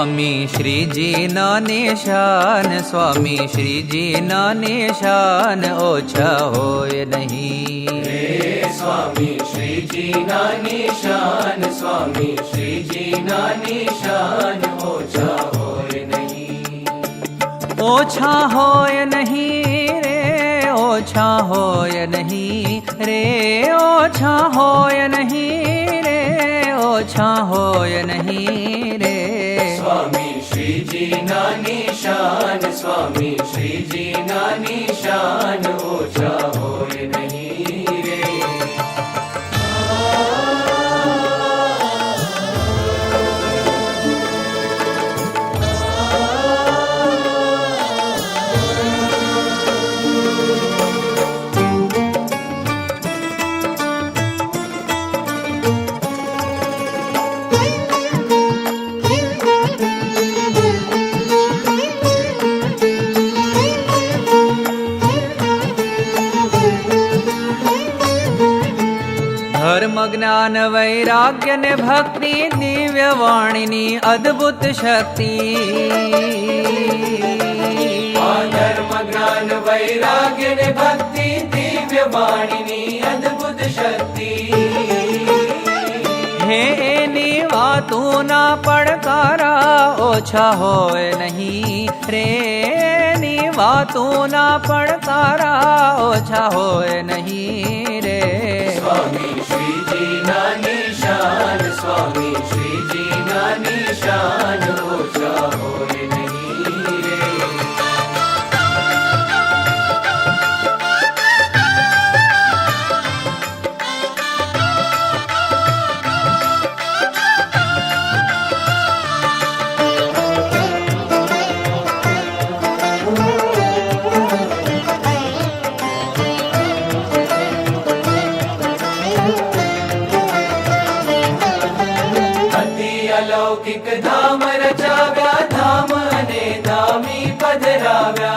स्वामी श्रीजी ना निशान, स्वामी श्रीजी ना निशान ओछा होय नहीं। स्वामी श्रीजी ना निशान, स्वामी श्रीजी ना निशान ओछा होय नहीं। ओछा होय नहीं रे, ओछा होय नहीं रे, ओछा होय नहीं रे, ओछा होय नहीं रे। स्वामी श्रीजी ना निशान, स्वामी श्रीजी ना निशान ओछा होय नहीं रे। धर्म ज्ञान वैराग्य ने भक्ति, दिव्य वाणिनी अद्भुत शक्ति। धर्म ज्ञान वैराग्य ने भक्ति, दिव्य वाणिनी अद्भुत शक्ति। हे नीवा तू ना पड़कारा, ओछा होय नहीं रे। नीवा तू ना पड़कारा, ओछा होय नहीं रे। स्वामी श्रीजी ना निशान, स्वामी श्रीजी ना निशान ओछा होय नहीं रे। अलौकिक धाम रचाव्या, धाम अने धामी पधराव्या।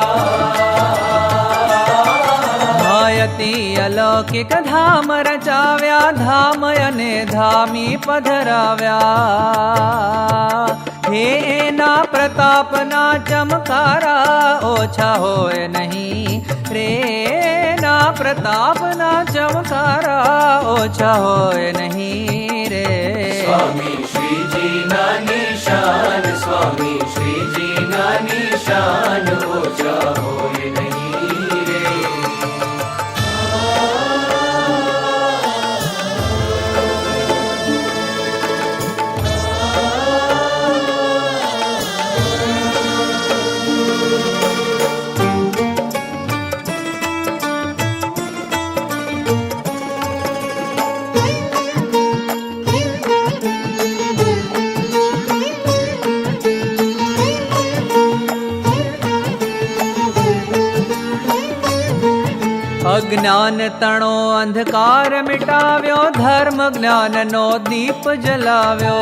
भायती अलौकिक धाम रचाव्या, धाम अने धामी पधराव्या। हे ना प्रताप ना चमकारा, ओछा होय नहीं रे। ना प्रताप ना चमकारा, ओछा होय नहीं रे। स्वामी श्रीजी ना निशान, स्वामी श्रीजी ना निशान ओछा होय नहीं रे। अज्ञान तणो अंधकार मिटाव्यो, धर्म ज्ञान नो दीप जलाव्यो।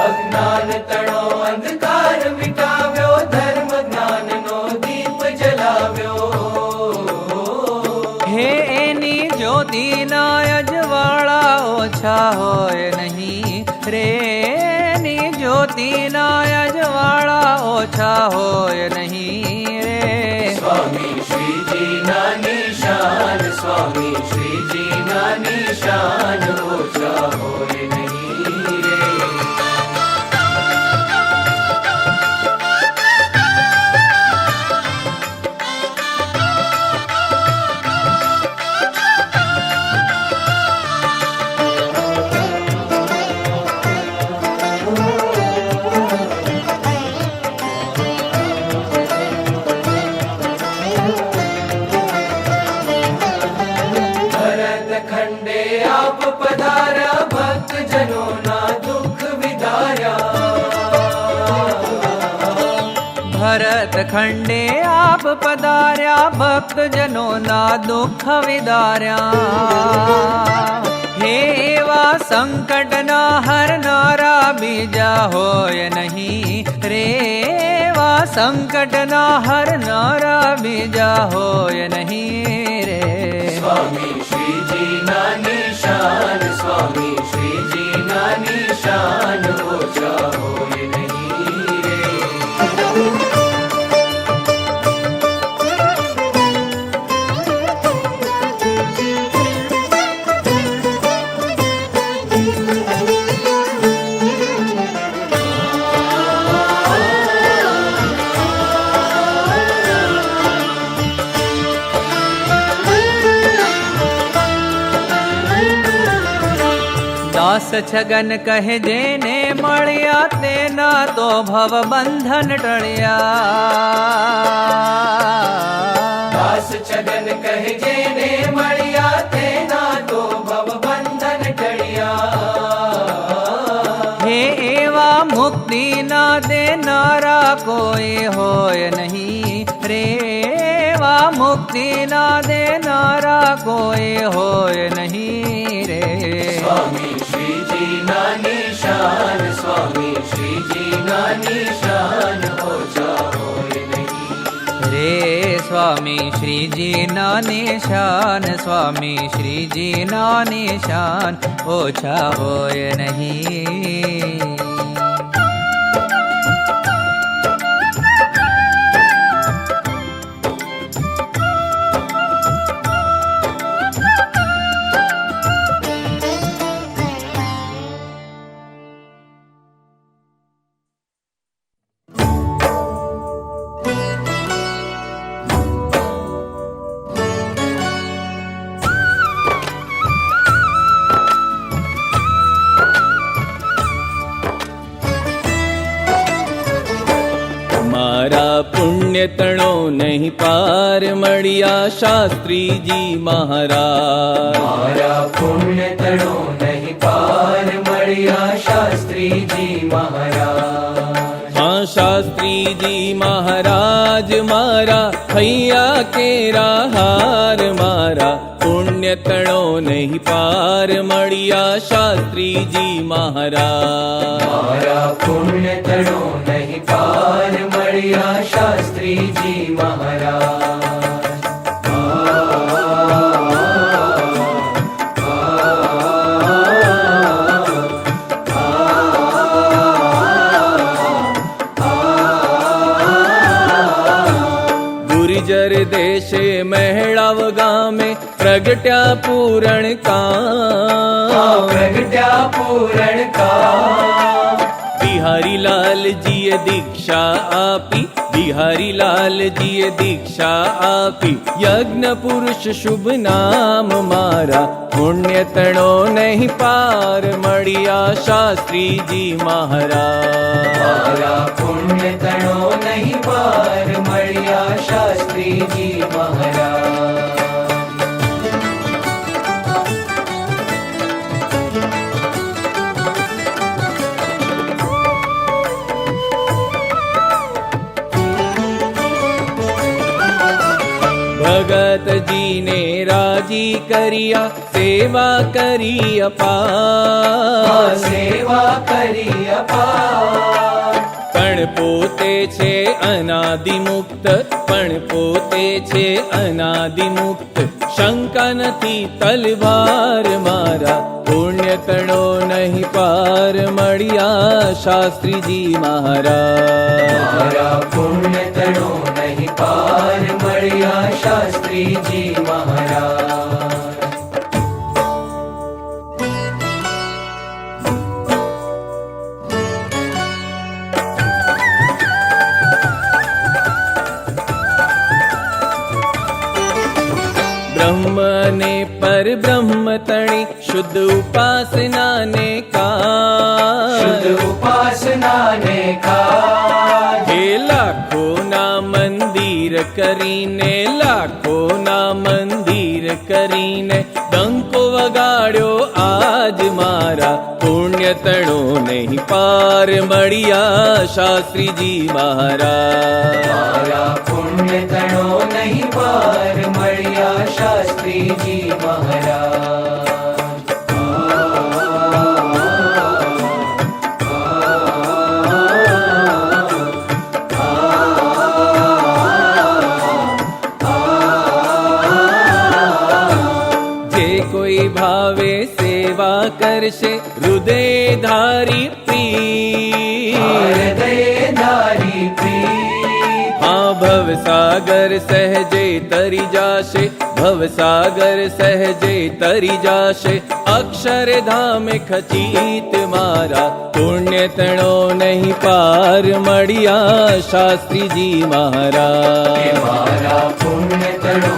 अज्ञान तणो अंधकार मिटाव्यो, धर्म ज्ञान नो दीप जलाव्यो। हे एनी ज्योति ना अजवाड़ा, ओछा होय नहीं रे। नी ज्योति ना अजवाड़ा, ओछा होय नहीं रे। स्वामी श्रीजी ना निशान, स्वामी श्रीजी ना निशान ओछा होय नहीं रे। खंडे आप पधारा, भक्त जनों ना दुख विदारा। भरत खंडे आप पधार्या, भक्त जनों ना दुख विदार्या। हे वा संकट ना हरनारा, बीजा होय नहीं रे। वा संकट ना हरनारा, बीजा होय नहीं रे। स्वामी श्रीजी ना निशान, स्वामी श्रीजी ना निशान દાસ છગન કહે જેને મળ્યા તેના તો ભવ બંધન ટળ્યા. દાસ છગન કહે જેને મળ્યા તેના તો ભવ બંધન ટળ્યા. હે એવા મુક્તિ ના દેનારા કોઈ હોય નહીં રે. એવા મુક્તિ ના દેનારા કોઈ હોય નહીં રે. સ્વામી શ્રીજી ના નિશાન, સ્વામી શ્રીજી ના નિશાન ઓછા હોય નહીં રે. સ્વામી શ્રીજી ના નિશાન, સ્વામી શ્રીજી ના નિશાન ઓછા હોય નહીં. મારા પુણ્ય તણો નહીં પાર મળ્યા શાસ્ત્રીજી મહારાજ. મારા પુણ્ય તણો નહીં પાર મળ્યા શાસ્ત્રીજી મહારાજ. હા શાસ્ત્રીજી મહારાજ મારા હૈયા કેરા હાર. મારા પુણ્ય તણો નહીં પાર મળ્યા શાસ્ત્રીજી મહારાજ. મારા પુણ્ય તણો નહીં પાર મળ્યા શાસ્ત્રીજી મહારાજ. ગુર્જર દેશે મહેળાવ ગામે પ્રગટ્યા પૂરણ કા. પ્રગટ્યા પૂરણ કા. બિહારી લાલજીએ દીક્ષા આપી, બિહારી લાલજીએ દીક્ષા આપી. યજ્ઞ પુરુષ શુભ નામ મારા પુણ્ય તણો નહીં પાર મળ્યા શાસ્ત્રીજી મહારાજ. મારા પુણ્ય તણો નહીં પાર મળ્યા શાસ્ત્રીજી મહારાજ. ભગતજીને રાજી કર્યા, સેવા કરી અપાર. સેવા કરી અપાર. પણ પોતે છે અનાદિમુક્ત, પણ પોતે છે અનાદિમુક્ત. શંકા નથી તલવાર મારા પુણ્ય તણો નહીં પાર મળ્યા શાસ્ત્રીજી મહારાજ. મારા પુણ્ય તણો નહીં પાર મળ્યા શાસ્ત્રીજી મહારાજ. બ્રહ્મ ને પરબ્રહ્મ તણી શુદ્ધ ઉપાસના ને શુદ્ધ કા. ઉપાસના ને કા. હે લાખો ના મંદિર કરીને, લાખો ના મંદિર કરીને ડંકો વગાડ્યો આજ મારા પુણ્ય તણો નહીં પાર મળ્યા શાસ્ત્રીજી મહારાજ. મારા પુણ્ય તણો નહીં પાર મળ્યા શાસ્ત્રીજી મહારાજ. જે કોઈ ભાવે સેવા કરશે હૃદય ધારી પ્રીત. હૃદયધારી પ્રીત. હા ભવસાગર સહેજે તરી જાશે, ભવસાગર સહેજે તરી જાશે. અક્ષરધામે ખચીત મારા પુણ્ય તણો નહીં પાર મળ્યા શાસ્ત્રીજી મહારાજ. મારા પુણ્ય તણો